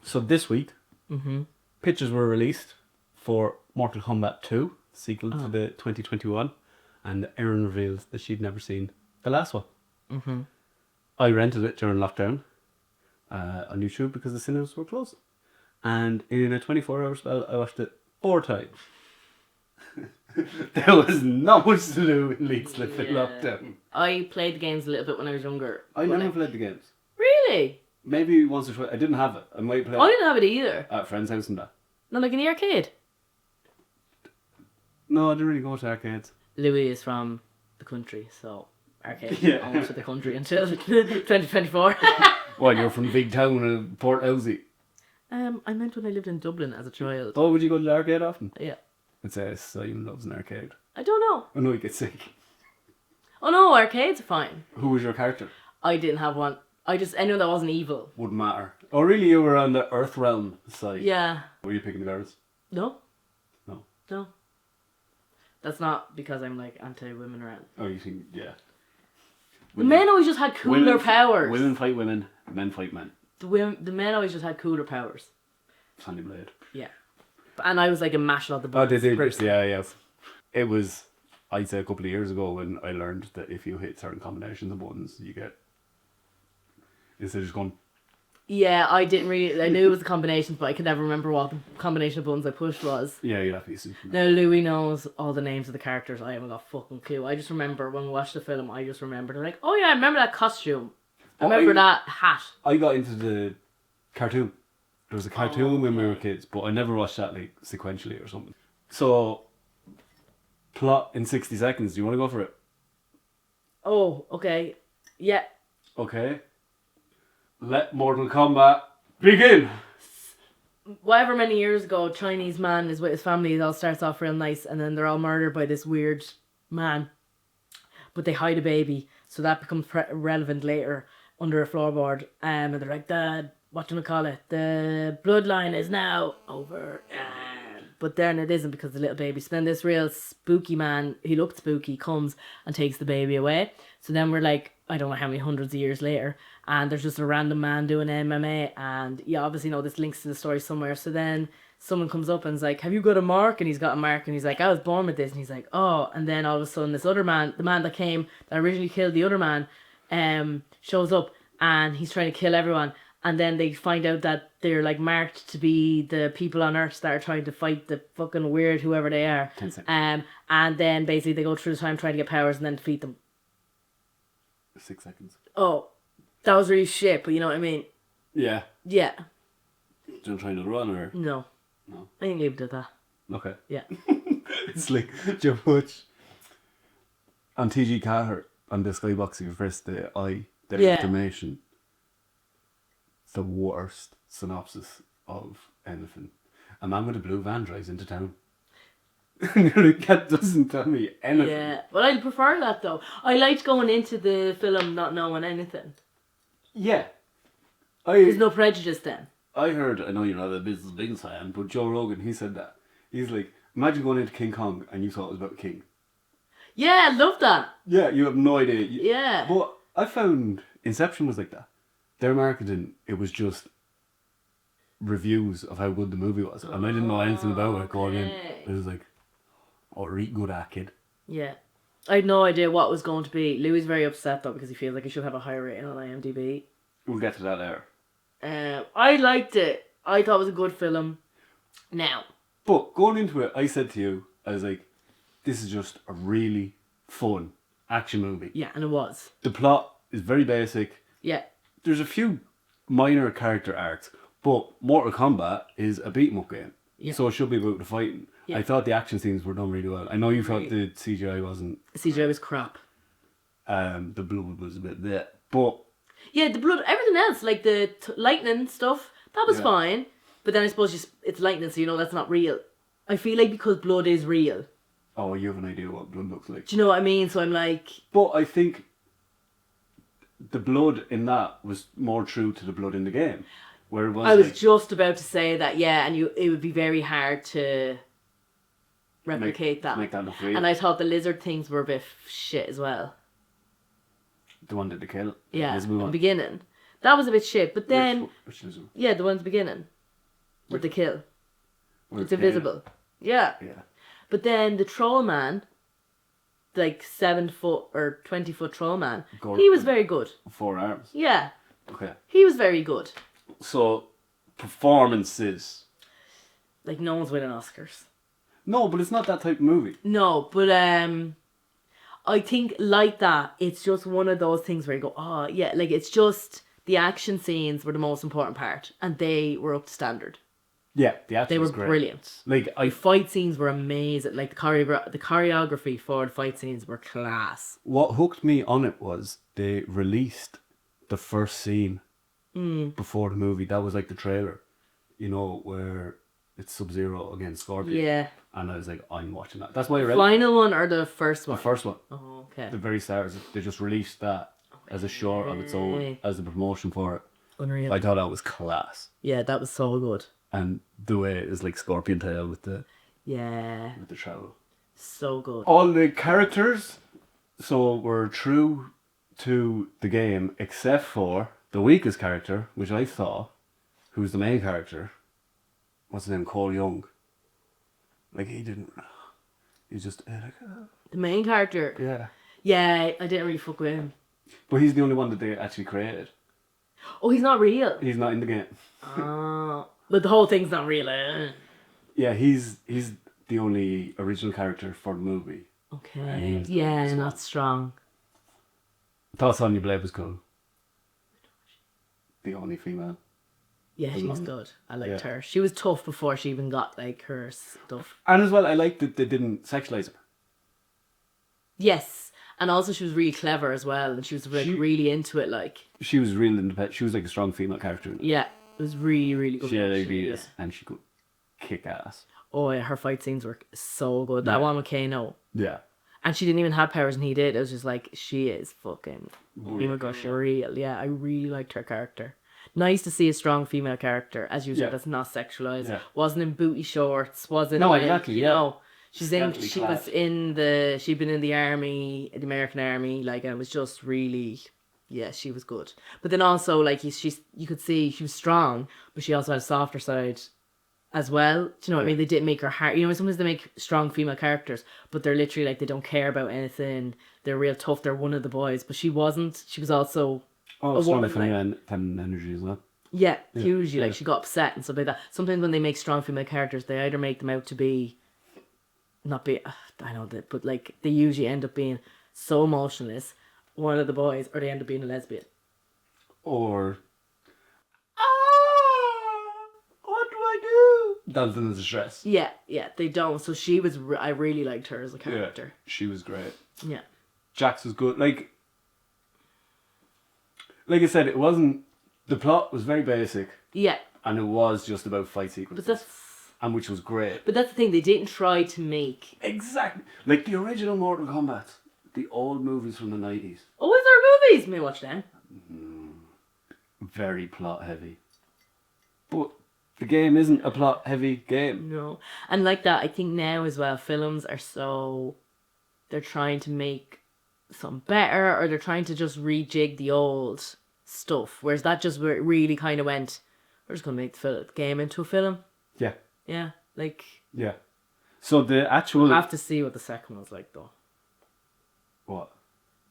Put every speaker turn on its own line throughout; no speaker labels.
So this week, pictures were released for Mortal Kombat 2, sequel to the 2021, and Erin reveals that she'd never seen the last one. I rented it during lockdown on YouTube because the cinemas were closed. And in a 24-hour spell, I watched it 4 times. There was not much to do in Leeds in lockdown.
I played the games a little bit when I was younger.
I never played the games.
Really?
Maybe once or twice. I didn't have it. I might play
I didn't have it either.
at a friend's house and that.
Not like in the arcade.
No, I didn't really go to arcades.
Louis is from the country, so arcade almost to the country until 2024.
Well, you're from big town in Port Elsie.
I meant when I lived in Dublin as a child.
Oh, would you go to the arcade often?
Yeah.
It says Simon loves an arcade.
I don't know.
Oh no, you get sick.
Oh no, arcades are fine.
Who was your character?
I didn't have one. I knew that wasn't evil.
Wouldn't matter. Oh really, you were on the Earth Realm side?
Yeah.
Were you picking the girls?
No.
No.
No. That's not because I'm like anti-women around.
Oh, you think, yeah.
The men always just had cooler powers.
Women fight women, men fight men.
The men always just had cooler powers.
Sandy Blade.
Yeah. And I was like a mash of the
Oh,
buttons.
they did. Yeah, yeah. It was, I'd say, a couple of years ago when I learned that if you hit certain combinations of buttons, you get, instead of just going...
Yeah, I knew it was the combinations, but I could never remember what the combination of buttons I pushed was.
Yeah, you'd have to be super.
Now, Louis knows all the names of the characters. I haven't got a fucking clue. I just remember when we watched the film, I just remembered, like, oh yeah, I remember that costume. I remember that hat.
I got into the cartoon. There was a cartoon when we were kids, but I never watched that like sequentially or something. So, plot in 60 seconds. Do you want to go for it?
Oh, okay. Yeah.
Okay. Let Mortal Kombat begin!
Whatever many years ago, Chinese man is with his family. It all starts off real nice, and then they're all murdered by this weird man. But they hide a baby, so that becomes relevant later under a floorboard. And they're like, what do you call it? The bloodline is now over. But then it isn't because the little baby. So then this real spooky man, he looked spooky, comes and takes the baby away. So then we're like, I don't know how many hundreds of years later, and there's just a random man doing MMA, and you obviously know this links to the story somewhere. So then someone comes up and is like, have you got a mark? And he's got a mark, and he's like, I was born with this. And he's like, oh. And then all of a sudden this other man, the man that originally killed the other man, shows up, and he's trying to kill everyone. And then they find out that they're like marked to be the people on Earth that are trying to fight the fucking weird whoever they are. And then basically they go through the time trying to get powers and then defeat them.
6 seconds.
Oh, that was really shit, but you know what I mean?
Yeah.
Yeah.
Do you want to try another one or?
No.
No.
I think leave it at that.
Okay.
Yeah.
It's like, do you watch on TG Carter on the Skybox, you press the I, their information. The worst synopsis of anything. A man with a blue van drives into town. That doesn't tell me anything.
Yeah, well, I prefer that though. I liked going into the film not knowing anything.
Yeah.
There's no prejudice then.
I heard, I know you're not a business fan, but Joe Rogan, he said that. He's like, imagine going into King Kong and you thought it was about King.
Yeah, I love that.
Yeah, you have no idea.
Yeah.
But I found Inception was like that. Their marketing, it was just reviews of how good the movie was. And I didn't know anything about it going in. It was like, oh, really good at kid.
Yeah. I had no idea what was going to be. Louis very upset though because he feels like he should have a higher rating on IMDb.
We'll get to that later.
I liked it. I thought it was a good film. Now.
But going into it, I said to you, I was like, this is just a really fun action movie.
Yeah, and it was.
The plot is very basic.
Yeah.
There's a few minor character arcs, but Mortal Kombat is a beat 'em up game. Yeah. So it should be about the fighting. Yeah. I thought the action scenes were done really well. I know you thought the CGI wasn't...
The CGI was crap.
The blood was a bit there. But...
Yeah, the blood, everything else, like the lightning stuff, that was fine. But then I suppose it's lightning, so you know that's not real. I feel like because blood is real.
Oh, you have an idea what blood looks like.
Do you know what I mean? So I'm like...
But I think the blood in that was more true to the blood in the game. Where it was
I was just about to say that, yeah, and it would be very hard to replicate that.
Make that look real.
And I thought the lizard things were a bit shit as well.
The one that they kill?
Yeah, in the beginning. That was a bit shit, but then...
Which lizard?
Yeah, the one at the beginning. with the kill.
With
It's
the-
invisible. Yeah.
Yeah.
But then the troll man, like 7 foot or 20-foot troll man, he was very good.
4 arms.
Yeah.
Okay.
He was very good.
So, performances.
Like, no one's winning Oscars.
No, but it's not that type of movie.
No, but I think like that, it's just one of those things where you go, oh, yeah, like it's just the action scenes were the most important part and they were up to standard.
Yeah, the acting
They were
was great.
brilliant.
Like,
The fight scenes were amazing. Like the choreography for the fight scenes were class.
what hooked me on it was they released the first scene before the movie. That was like the trailer, you know, where it's Sub-Zero against Scorpion.
Yeah.
And I was like, I'm watching that. That's why I read
Final one or the first
the
one?
first one.
Oh, okay.
The very start, they just released that as a short of its own, as a promotion for it.
Unreal.
I thought that was class.
Yeah, that was so good.
And the way it is like Scorpion tail with the
Yeah,
trowel.
so good.
All the characters were true to the game, except for the weakest character, which I saw, who's the main character. What's his name? Cole Young. Like he's just
The main character.
yeah.
Yeah, I didn't really fuck with him.
But he's the only one that they actually created.
Oh, he's not real.
He's not in the game.
Oh, but the whole thing's not real.
Yeah, he's the only original character for the movie.
Okay. Yeah, not strong.
Thought Sonya Blade was cool. The only female.
Yeah, she was good. I liked
Yeah.
her. She was tough before she even got like her stuff.
And as well, I liked that they didn't sexualize her.
Yes, and also she was really clever as well, and she was like really into it. Like,
She was real independent. She was like a strong female character.
yeah, it was really, really good.
She had
actually,
ideas and she could kick ass.
Oh yeah, her fight scenes were so good. That one with Kano.
Yeah.
And she didn't even have powers and he did. It was just like, she is fucking, oh my gosh, real. Yeah, I really liked her character. Nice to see a strong female character, as you said,
Yeah.
that's not sexualized.
Yeah.
Wasn't in booty shorts, wasn't
No,
in,
exactly,
you
yeah.
know. She'd been in the army, the American army, like, and it was just really, yeah, she was good. But then also, like, you could see she was strong, but she also had a softer side as well. Do you know what I mean? They didn't make her hard. You know, sometimes they make strong female characters, but they're literally like, they don't care about anything. They're real tough. They're one of the boys. But she wasn't. She was also a
strong
woman. Like,
feminine energy as well.
yeah, hugely. Like, she got upset and stuff like that. Sometimes when they make strong female characters, they either make them out to be, not be, I know that, but like, they usually end up being so emotionless, one of the boys, or they end up being a lesbian.
Or what do I do? Dancing is a stress.
Yeah, they don't. So she was, I really liked her as a character.
She was great.
Yeah.
Jax was good. Like I said, it wasn't. The plot was very basic,
Yeah.
and it was just about fight sequences,
But
which was great.
that's the thing, they didn't try to make.
Exactly, like the original Mortal Kombat, the old movies from the 90s.
Oh, is there movies? May watch them.
Very plot heavy, but the game isn't a plot heavy game.
No. And like that, I think now as well, films are so, they're trying to make something better, or they're trying to just rejig the old stuff. Whereas that just really kind of went, we're just going to make the game into a film.
Yeah,
Yeah. Like,
yeah. So the actual
we'll have to see what the second one's like though.
what?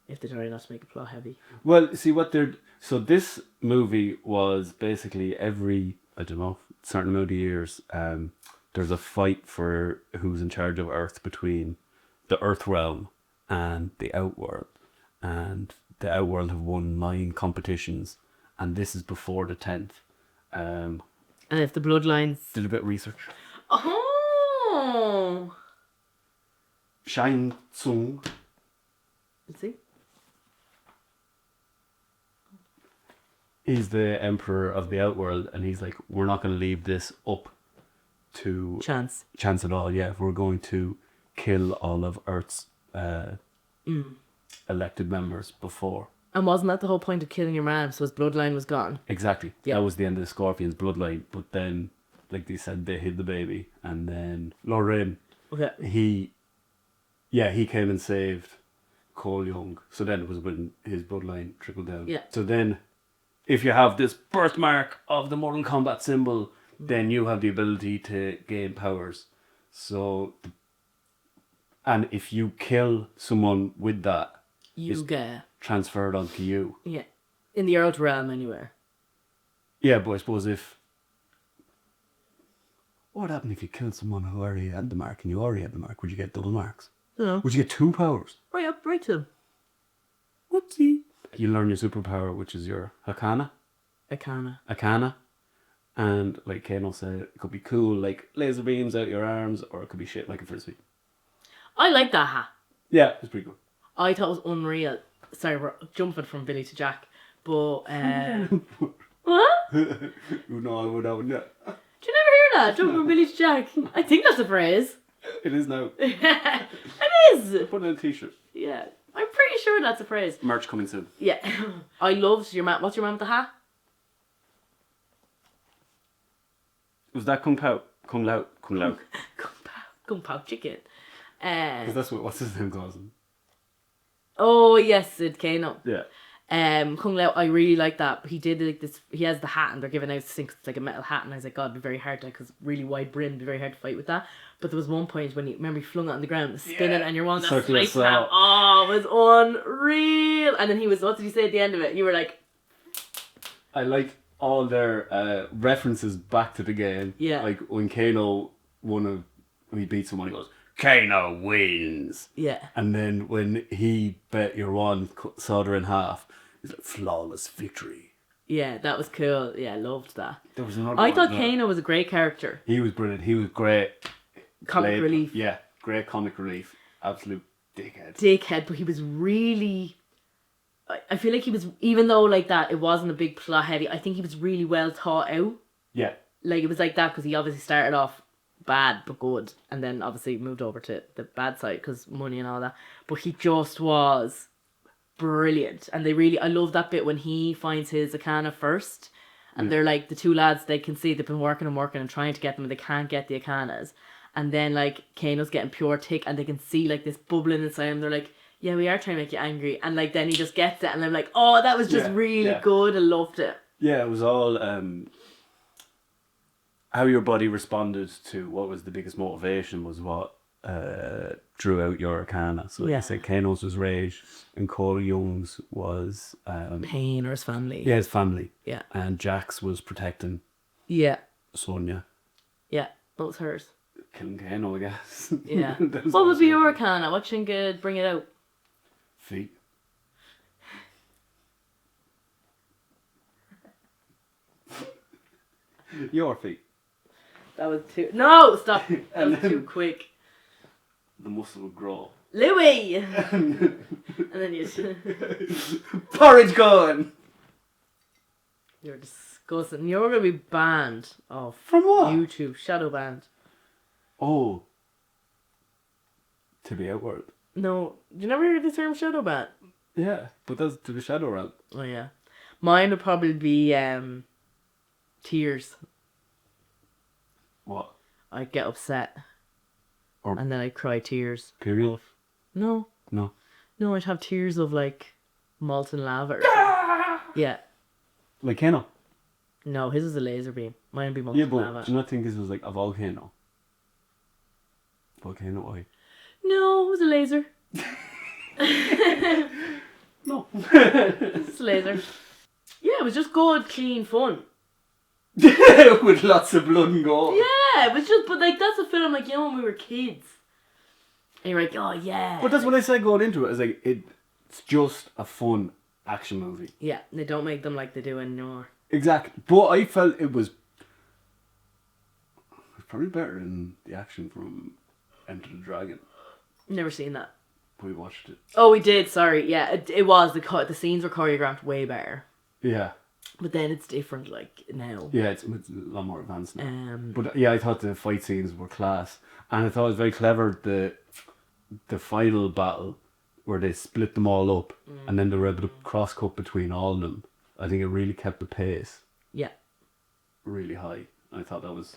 If they try not to make it plot heavy.
Well, see what they're. So this movie was basically every, I don't know, certain amount of years, there's a fight for who's in charge of Earth between the Earth realm and the Outworld. And the Outworld have won 9 competitions, and this is before the 10th.
And if the bloodlines...
Did a bit of research.
Oh!
Shang Tsung
Let's see.
is the emperor of the Outworld, and he's like, we're not going to leave this up to
Chance
at all. Yeah, we're going to kill all of Earth's elected members before.
And wasn't that the whole point of killing your man? So his bloodline was gone.
Exactly.
Yeah.
That was the end of the Scorpion's bloodline. But then, like they said, they hid the baby, and then Lorraine,
Okay.
he came and saved Cole Young. So then it was when his bloodline trickled down.
Yeah.
So then, if you have this birthmark of the Mortal Kombat symbol, then you have the ability to gain powers. So, and if you kill someone with that,
You
it's
get.
transferred onto you.
Yeah. In the Earth realm, anywhere.
Yeah, but I suppose what would happen if you killed someone who already had the mark and you already had the mark? Would you get double marks?
No.
Would you get 2 powers?
Right up, right to them.
Whoopsie. You learn your superpower, which is your Hakana. Akana. And like Kano said, it could be cool, like laser beams out your arms, or it could be shit like a frisbee.
I like that hat.
Yeah, it's pretty cool.
I thought it was unreal. Sorry, we're jumping from Billy to Jack. But, what?
No, I would have, yeah.
Did you never hear that? Jumping from Billy to Jack. I think that's a phrase.
It is now.
It is.
Put it in a t-shirt.
Yeah. I'm pretty sure that's a phrase.
Merch coming soon.
Yeah. I loved your man. What's your man with the hat?
Was that Kung Pao? Kung Lao? Kung Lao.
Kung Pao chicken.
Because that's what's his name calls him.
Oh, yes, it's Kano.
Yeah.
Kung Lao, I really like that. He did like this. He has the hat, and they're giving out sinks. It's like a metal hat, and I was like, God, it'd be very hard to, because really wide brim, it'd be very hard to fight with that. But there was one point when he flung it on the ground, it was spinning, and you're one that slice tap. Oh, it was unreal. And then what did he say at the end of it? You were like,
I like all their references back to the game.
Yeah.
Like when Kano when he beat someone, he goes, Kano wins.
yeah,
And then when he bet your one, sawed her in half, he's like, flawless victory.
yeah, that was cool. Yeah, I loved that.
There was another
I
one
thought
that-
Kano was a great character.
He was brilliant. He was great.
Comic relief.
Yeah, great comic relief. Absolute dickhead.
Dickhead, but he was really. I feel like he was, even though like that, it wasn't a big plot heavy. I think he was really well thought out.
Yeah.
Like it was like that because he obviously started off bad but good, and then obviously moved over to the bad side because money and all that. But he just was brilliant, and I love that bit when he finds his Akana first, and they're like the two lads. They can see they've been working and trying to get them, and they can't get the Akanas. And then like Kano's getting pure tick, and they can see like this bubbling inside him. They're like, yeah, we are trying to make you angry, and like then he just gets it, and I'm like, oh, that was just really good. I loved it.
Yeah, it was all how your body responded to what was the biggest motivation was what drew out your Arcana. So like I said, Kano's was rage, and Cole Young's was
Pain or his family.
yeah, his family.
Yeah.
And Jack's was protecting
Yeah.
Sonia.
Yeah. What was hers?
Killing Kano, I guess.
Yeah.
That was
What would be
awesome.
your Arcana? What you could bring it out?
Feet. Your feet.
That was too. No, stop. That was too quick.
The muscle will grow.
Louis! And then you.
Porridge gun!
You're disgusting. You're going to be banned off
From what?
YouTube. Shadow banned.
Oh. To be outward.
No, you never heard the term shadow ban?
Yeah, but that's to the shadow realm.
Oh, yeah. Mine would probably be tears.
What?
I'd get upset.
Or
And then I'd cry tears.
period?
No.
No.
No, I'd have tears of like molten lava. Or yeah.
Like Kano.
No, his is a laser beam. Mine would be molten
Yeah, but
lava.
do you not think this was like a volcano? Volcano, why?
No, it was a laser.
No.
It's a laser. Yeah, it was just good, clean fun.
With lots of blood and gore.
Yeah, it was just, but like that's a film like, you know, when we were kids. And you're like, oh yeah.
But that's what I said going into it. Is like it's just a fun action movie.
Yeah, they don't make them like they do anymore.
Exactly. But I felt it was probably better than the action from Enter the Dragon.
Never seen that.
We watched it.
Oh, we did. Sorry. Yeah, it was the scenes were choreographed way better.
Yeah.
But then it's different, like now.
Yeah, it's a lot more advanced now.
But
But yeah, I thought the fight scenes were class, and I thought it was very clever the final battle where they split them all up, and then they were able to cross cut between all of them. I think it really kept the pace
yeah,
really high. I thought that was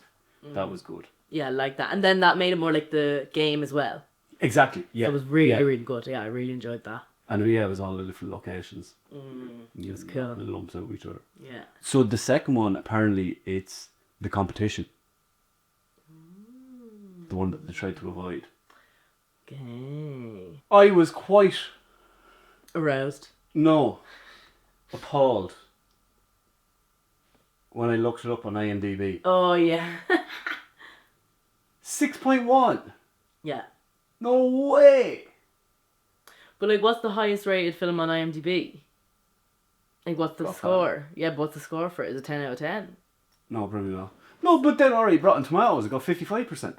good.
yeah, I like that. And then that made it more like the game as well.
Exactly. Yeah,
It was really,
yeah.
really good. Yeah, I really enjoyed that.
And yeah, it was all the different locations.
It was cool.
And lumps out each other.
Yeah.
So the second one, apparently, it's The Competition. The one that they tried to avoid.
Okay.
I was quite...
Aroused.
No. Appalled. When I looked it up on IMDb.
Oh, yeah.
6.1.
Yeah.
No way.
But, like, what's the highest rated film on IMDb? Like, what's the score? Yeah, but what's the score for it? Is it 10 out of 10?
No, probably not. No, but then already Rotten Tomatoes, it got 55%.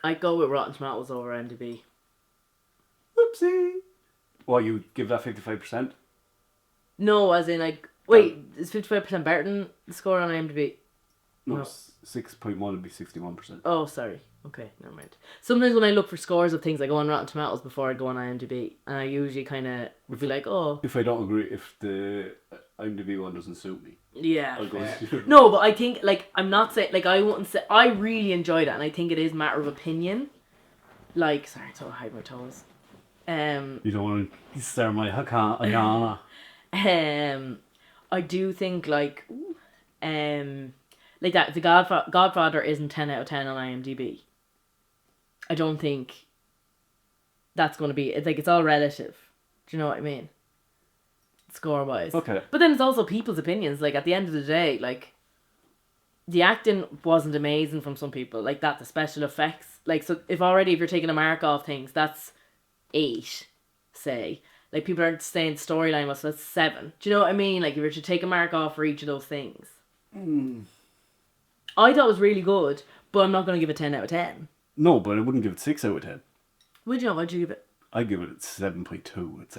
I'd go with Rotten Tomatoes over IMDb.
Whoopsie. What, you give that 55%?
No, as in, like... Wait, is 55% better than the score on IMDb?
No, 6.1 would be 61%.
Oh, sorry. Okay, never mind. Sometimes when I look for scores of things, I go on Rotten Tomatoes before I go on IMDb. And I usually kind of would be like, oh...
If I don't agree, if the IMDb one doesn't suit me.
Yeah.
I'll go
No, but I think, like, I'm not saying... Like, I wouldn't say... I really enjoyed it, and I think it is a matter of opinion. Like... Sorry, it's so high my toes.
You don't want to stare my Hakana.
I do think, like that, the Godfather isn't 10 out of 10 on IMDb. I don't think that's going to be... It's like, it's all relative. Do you know what I mean? Score-wise.
Okay.
But then it's also people's opinions. Like, at the end of the day, like, the acting wasn't amazing from some people. Like, that, the special effects. Like, so if you're taking a mark off things, that's 8, say. Like, people are saying storyline was, so that's 7. Do you know what I mean? Like, if you were to take a mark off for each of those things. I thought it was really good, but I'm not going to give it 10 out of 10.
No, but I wouldn't give it 6 out of 10.
Would you not? What'd you give it?
I'd give it 7.2. It's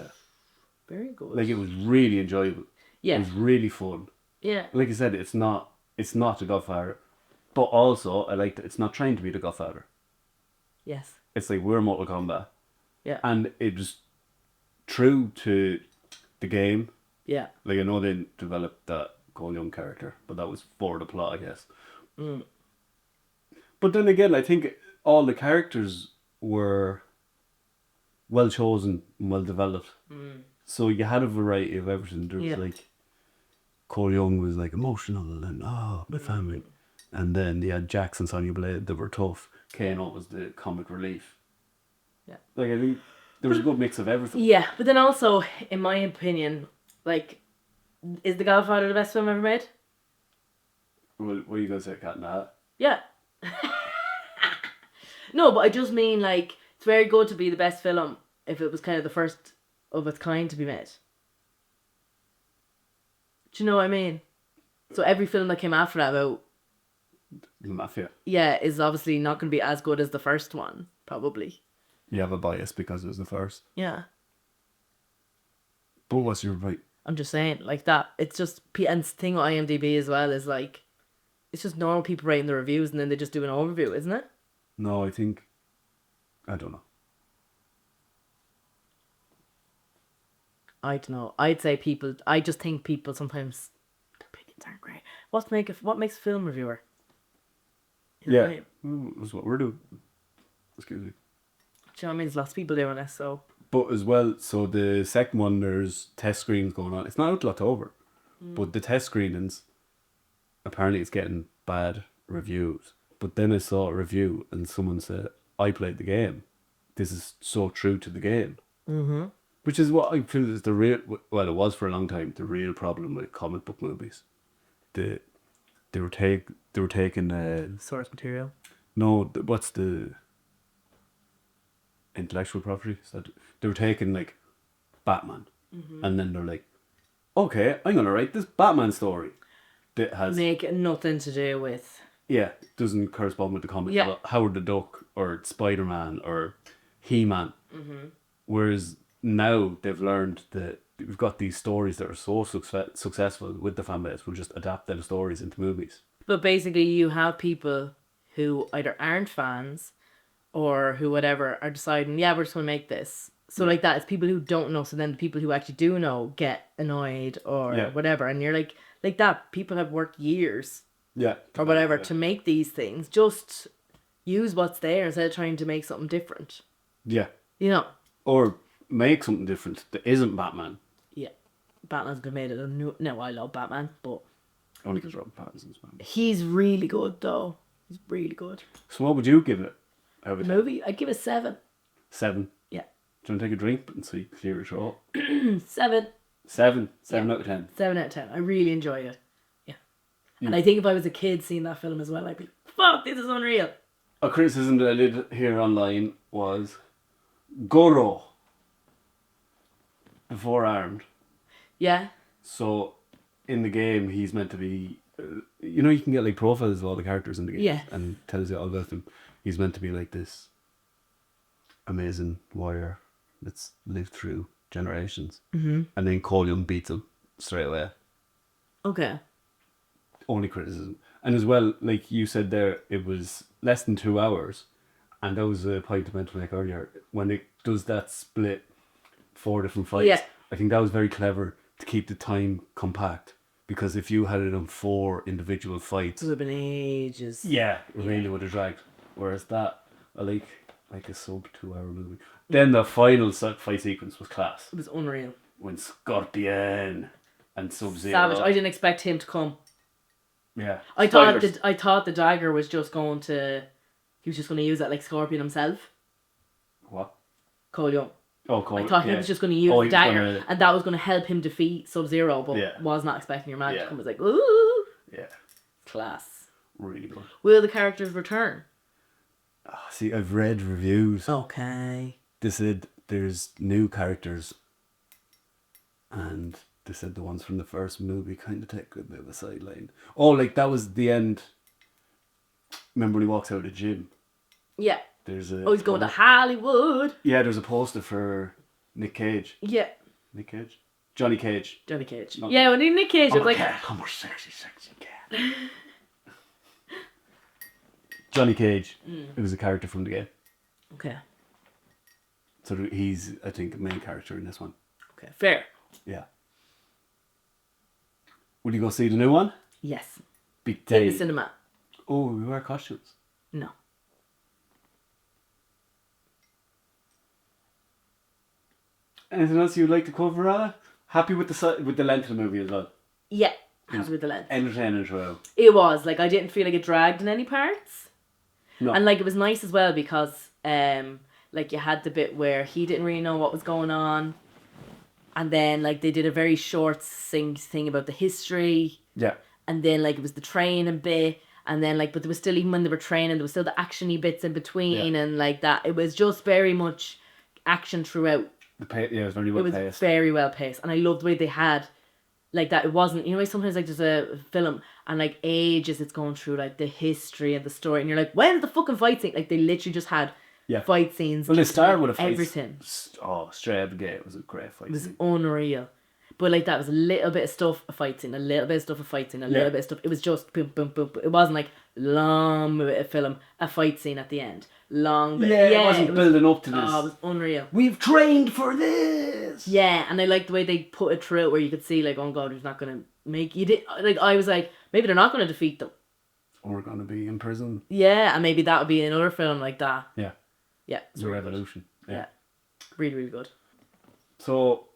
very good.
Like, it was really enjoyable.
Yeah.
It was really fun.
Yeah.
Like I said, it's not The Godfather, but also I liked it's not trying to be The Godfather.
Yes.
It's like, we're Mortal Kombat.
Yeah.
And it was true to the game.
Yeah.
Like, I know they didn't develop that Cole Young character, but that was for the plot, I guess. But then again, I think all the characters were well chosen and well developed. So you had a variety of everything. There was like, Cole Young was like emotional and my family. And then you had Jax and Sonya Blade that were tough. Kano was the comic relief.
Yeah.
Like, I think there was a good mix of everything.
Yeah, but then also, in my opinion, like, is The Godfather the best film ever made?
Well, what are you going to say, Cat in the Hat?
Yeah. No, but I just mean, like, it's very good to be the best film if it was kind of the first of its kind to be made. Do you know what I mean? So every film that came after that about...
The Mafia.
Yeah, is obviously not going to be as good as the first one, probably.
You have a bias because it was the first.
Yeah.
But what's your right?
I'm just saying, like that. It's just... And the thing with IMDb as well is, like, it's just normal people writing the reviews and then they just do an overview, isn't it?
No, I don't know.
I don't know. I'd say people... I just think people sometimes... Their opinions aren't great. What makes a film reviewer?
Yeah. That's what we're doing. Excuse me.
Do you know what I mean? There's lots of people doing this, so...
But as well, so the second one, there's test screenings going on. It's not out till October. But the test screenings, apparently it's getting bad reviews. But then I saw a review and someone said, I played the game. This is so true to the game.
Mm-hmm.
Which is what I feel is the real... Well, it was for a long time, the real problem with comic book movies. They were taking...
Source material.
No, what's the... intellectual property? So they were taking, like, Batman. And then they're like, okay, I'm going to write this Batman story. That has...
Make nothing to do with...
Yeah, doesn't correspond with the comic.
Yeah.
Howard the Duck or Spider-Man or He-Man. Whereas now they've learned that we've got these stories that are so successful with the fan base. We'll just adapt them stories into movies.
But basically you have people who either aren't fans or who whatever are deciding, yeah, we're just going to make this. So like that, it's people who don't know. So then the people who actually do know get annoyed or whatever. And you're like that. People have worked years or whatever to make these things. Just use what's there instead of trying to make something different.
Yeah.
You know?
Or make something different that isn't Batman.
Yeah. Batman's good made it. No, I love Batman, but
Only because Robert Pattinson's man.
He's really good though. He's really good.
So what would you give it? Out of
The
10?
movie, I'd give it 7.
7.
Yeah.
Do you want to take a drink and see clear your throat?
7.
7
Yeah.
out of 10.
7 out of 10. I really enjoy it. Yeah.
You-
And I think if I was a kid seeing that film as well, I'd be, fuck, this is unreal.
A criticism that I did hear online was Goro before armed.
Yeah.
So in the game, he's meant to be. You know, you can get like profiles of all the characters in the game,
Yeah.
and tells you all about them. He's meant to be like this amazing warrior that's lived through generations, and then Cole Young beats him straight away.
Okay.
Only criticism, and as well, like you said there, it was less than 2 hours, and that was a point I meant to make earlier. When it does that split, 4 different fights,
Yeah.
I think that was very clever to keep the time compact. Because if you had it on 4 individual fights,
It would have been ages.
yeah, it really would have dragged. Whereas that, I like a sub 2 hour movie. Then the final fight sequence was class.
It was unreal.
When Scorpion and Sub-Zero.
Savage. I didn't expect him to come.
Yeah.
I
Spoilers.
thought the dagger was just going to. He was just going to use that like Scorpion himself.
What?
Cole Young.
Oh, Cole.
I thought he
yeah.
was just going to use
Oh,
the
he was
dagger,
gonna-
and that was going to help him defeat Sub-Zero, but
Yeah.
was not expecting your man to
Yeah.
come. I was like, ooh,
Yeah.
class.
Really good.
Will the characters return?
See, I've read reviews.
Okay.
They said there's new characters. And they said the ones from the first movie kind of take a bit of a sideline. Oh, like that was the end. Remember when he walks out of the gym?
Yeah.
There's a.
Oh, he's going to Hollywood.
Yeah, there's a poster for Nick Cage.
Yeah.
Nick Cage? Johnny Cage.
Johnny Cage.
Not-
Yeah, when he Nick Cage, I was like,
I'm a sexy cat. Johnny Cage. It was a character from the game.
okay,
So he's, I think, a main character in this one.
okay, fair.
Yeah. Will you go see the new one?
Yes.
Big
In
day.
the cinema.
Oh, we wear costumes.
No.
Anything else you'd like to cover, Anna? Happy with the length of the movie as well.
Yeah. Happy with the length.
Entertaining as well.
It was like I didn't feel like it dragged in any parts,
No.
and like it was nice as well because like you had the bit where he didn't really know what was going on, and then like they did a very short thing about the history,
Yeah.
and then like it was the training bit, and then like but there was still, even when they were training, there was still the actiony bits in between,
Yeah.
and like that it was just very much action throughout.
It was very
It
well
was
paced.
very well paced, and I loved the way they had like that. It wasn't, you know, sometimes like there's a film and like ages it's going through like the history and the story, and you're like, when's the fucking fight scene? Like they literally just had
Yeah.
fight scenes.
Well, they started with a fight.
everything.
Oh, straight out of the gate. It was a great fight.
It was
scene.
unreal. But like that was a little bit of stuff, a fight scene, a little bit of stuff, a fight scene, a little
Yeah.
bit of stuff. It was just boom, boom, boom, boom. It wasn't like long bit of film, a fight scene at the end. Long bit.
Yeah, it wasn't building up to this.
Oh, it was unreal.
We've trained for this.
Yeah, and I liked the way they put it through, where you could see like, oh god, who's not gonna make you did like I was like, maybe they're not gonna defeat them.
We're gonna be in prison.
Yeah, and maybe that would be another film like that.
Yeah.
Yeah, it's
The
really good.
revolution.
Yeah, really, really good.
So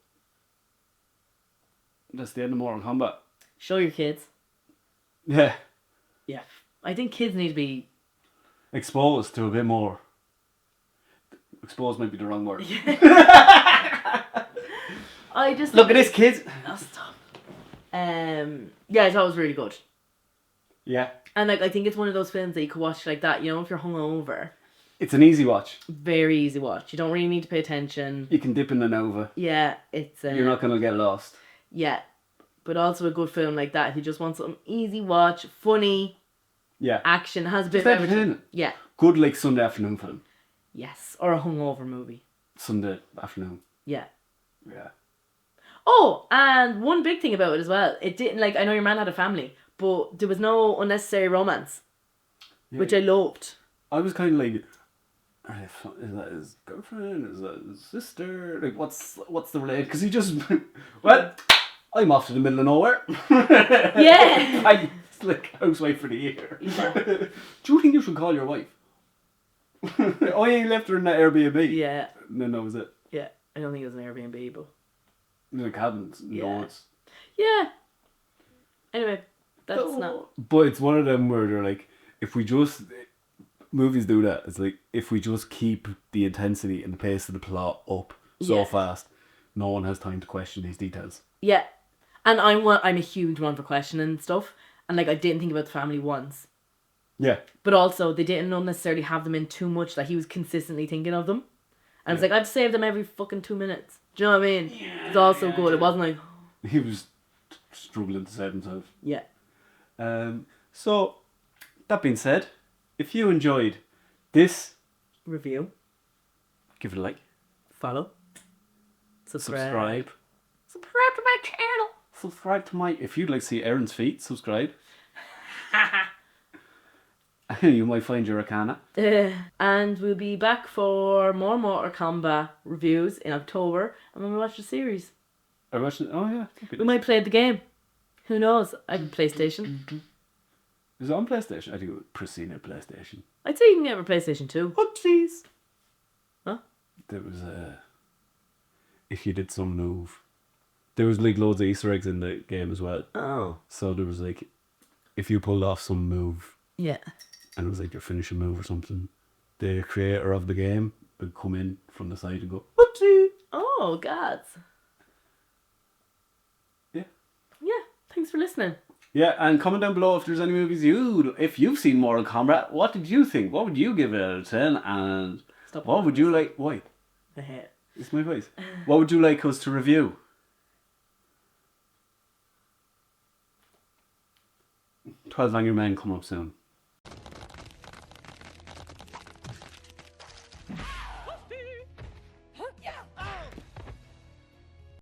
that's the end of Mortal Kombat.
Show your kids.
Yeah.
Yeah, I think kids need to be.
Exposed to a bit more. Exposed might be the wrong word.
I just
Look at this, kids.
Oh, stop. Yeah, I thought it was really good,
Yeah.
and like I think it's one of those films that you could watch like that. You know, if you're hungover,
It's an easy watch.
very easy watch. You don't really need to pay attention.
You can dip in the Nova.
Yeah, it's
You're not gonna get lost.
yeah, but also a good film like that. If you just want something easy watch, funny,
Yeah.
action, has a bit
Just
of everything.
entertaining.
Yeah,
Good like Sunday afternoon film.
yes, or a hungover movie.
Sunday afternoon.
Yeah.
Yeah.
Oh, and one big thing about it as well. It didn't like I know your man had a family, but there was no unnecessary romance, which I loved.
I was kind of like, is that his girlfriend? Is that his sister? Like, what's the relation? Because he just, well, I'm off to the middle of nowhere.
Yeah.
It's like housewife for the year. Do you think you should call your wife? Oh, you left her in that Airbnb.
Yeah.
And then that was it.
Yeah. I don't think it was an Airbnb, but
In the cabins, in the
Yeah.
woods.
yeah. Anyway, That's not.
But it's one of them where they're like, if we just movies do that. It's like if we just keep the intensity and the pace of the plot up so fast, no one has time to question these details.
Yeah, and I'm a huge one for questioning stuff, and like I didn't think about the family once.
Yeah.
But also they didn't necessarily have them in too much. Like he was consistently thinking of them, and I was like, I'd save them every fucking 2 minutes. Do you know what I mean?
Yeah,
it's also good. It wasn't like
he was struggling to save himself.
Yeah.
So that being said, if you enjoyed this
review,
give it a like,
follow,
subscribe
to my channel.
Subscribe to my. If you'd like to see Aaron's feet, subscribe. You might find your Arcana.
And we'll be back for more Mortal Kombat reviews in October, and when we watch the series.
Are we watching? Oh yeah.
We might play the game. Who knows? I have a PlayStation.
Is it on PlayStation? I think it was Pristine PlayStation.
I'd say you can get a PlayStation 2.
Oopsies.
Huh?
There was if you did some move. There was like loads of Easter eggs in the game as well.
Oh.
So there was like, if you pulled off some move.
Yeah.
And it was like your finishing move or something, the creator of the game would come in from the side and go, whoopsie!
Oh, God.
Yeah.
Yeah, thanks for listening.
Yeah, and comment down below if there's any movies if you've seen Mortal Kombat, what did you think? What would you give it out of 10? And what would you like? Why?
The hair.
It's my voice. What would you like us to review? 12 Angry Men coming up soon.